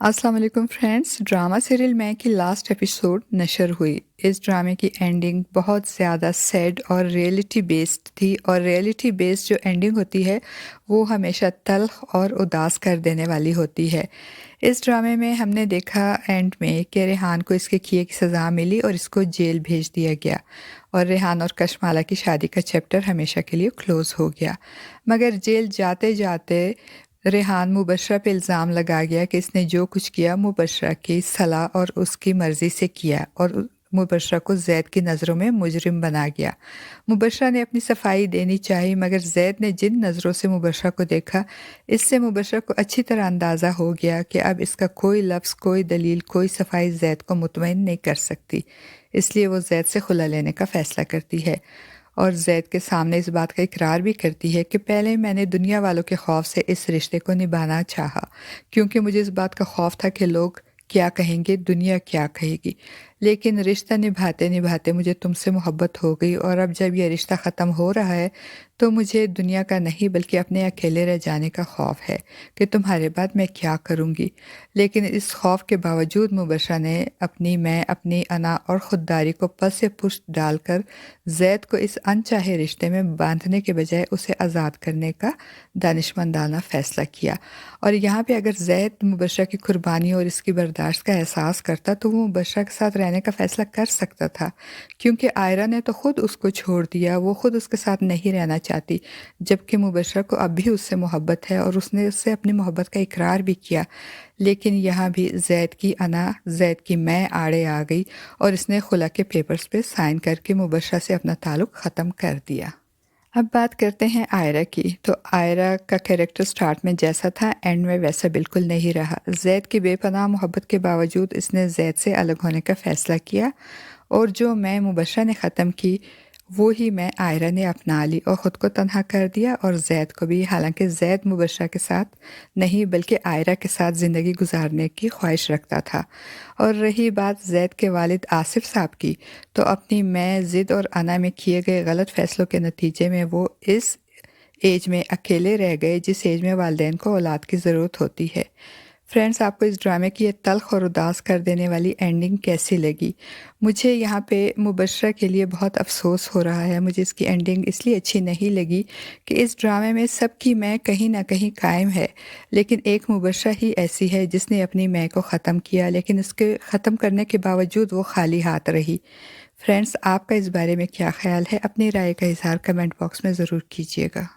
अस्सलाम वालेकुम friends. Drama serial मैं की लास्ट एपिसोड नशर हुई। इस ड्रामे की एंडिंग बहुत ज़्यादा सैड और रियलिटी बेस्ड थी, और रियलिटी बेस्ड जो एंडिंग होती है वो हमेशा तल्ख और उदास कर देने वाली होती है। इस ड्रामे में हमने देखा एंड में कि रेहान को इसके किए की सज़ा मिली और इसको जेल भेज दिया गया, और रेहान और कशमाला की शादी का चैप्टर हमेशा के लिए क्लोज़ हो गया। मगर जेल जाते जाते रेहान मुबशरा पे इल्ज़ाम लगा गया कि इसने जो कुछ किया मुबशरा की सलाह और उसकी मर्ज़ी से किया, और मुबशरा को ज़ैद की नज़रों में मुजरिम बना गया। मुबशरा ने अपनी सफाई देनी चाहिए, मगर ज़ैद ने जिन नज़रों से मुबशरा को देखा, इससे मुबशरा को अच्छी तरह अंदाज़ा हो गया कि अब इसका कोई लफ्ज़, कोई दलील, कोई सफाई ज़ैद को मुतमईन नहीं कर सकती। इसलिए वो ज़ैद से खुला लेने का फ़ैसला करती है, और ज़ैद के सामने इस बात का इकरार भी करती है कि पहले मैंने दुनिया वालों के खौफ से इस रिश्ते को निभाना चाहा, क्योंकि मुझे इस बात का खौफ था कि लोग क्या कहेंगे, दुनिया क्या कहेगी। लेकिन रिश्ता निभाते निभाते मुझे तुमसे मोहब्बत हो गई, और अब जब यह रिश्ता ख़त्म हो रहा है तो मुझे दुनिया का नहीं बल्कि अपने अकेले रह जाने का खौफ है कि तुम्हारे बाद मैं क्या करूँगी। लेकिन इस खौफ के बावजूद मुबशरा ने अपनी अना और ख़ुददारी को पस से पुष्ट डालकर ज़ैद को इस अनचाहे रिश्ते में बांधने के बजाय उसे आज़ाद करने का दानिशमंदाना फ़ैसला किया। और यहाँ पे अगर ज़ैद मुबशरा की कुर्बानी और इसकी बर्दाश्त का एहसास करता तो वो मुबशरा के साथ रहने का फ़ैसला कर सकता था, क्योंकि आयरा ने तो ख़ुद उसको छोड़ दिया, वो ख़ुद उसके साथ नहीं रहना चाहती, जबकि मुबशरा को अब भी उससे मोहब्बत है और उसने उससे अपनी मोहब्बत का इकरार भी किया। लेकिन यहाँ भी ज़ैद की अना, ज़ैद की मैं आड़े आ गई, और इसने खुला के पेपर्स पे साइन करके मुबशरा से अपना ताल्लुक़ ख़त्म कर दिया। अब बात करते हैं आयरा की। तो आयरा का कैरेक्टर स्टार्ट में जैसा था एंड में वैसा बिल्कुल नहीं रहा। ज़ैद की बेपनाह मोहब्बत के बावजूद इसने ज़ैद से अलग होने का फ़ैसला किया, और जो मैं मुबशरा ने ख़त्म की वो ही मैं आयरा ने अपना ली और ख़ुद को तन्हा कर दिया, और ज़ैद को भी। हालांकि ज़ैद मुबशरा के साथ नहीं बल्कि आयरा के साथ ज़िंदगी गुजारने की ख्वाहिश रखता था। और रही बात ज़ैद के वालिद आसिफ साहब की, तो अपनी मैं ज़िद और अना में किए गए गलत फ़ैसलों के नतीजे में वो इस एज में अकेले रह गए जिस एज में वालिदैन को औलाद की ज़रूरत होती है। फ्रेंड्स, आपको इस ड्रामे की ये तल्ख और उदास कर देने वाली एंडिंग कैसी लगी? मुझे यहाँ पे मुबशरा के लिए बहुत अफ़सोस हो रहा है। मुझे इसकी एंडिंग इसलिए अच्छी नहीं लगी कि इस ड्रामे में सबकी मैं कहीं न कहीं कायम है, लेकिन एक मुबशरा ही ऐसी है जिसने अपनी मैं को ख़त्म किया, लेकिन उसके ख़त्म करने के बावजूद वो खाली हाथ रही। फ्रेंड्स, आपका इस बारे में क्या ख़्याल है? अपनी राय का इज़हार कमेंट बॉक्स में ज़रूर कीजिएगा।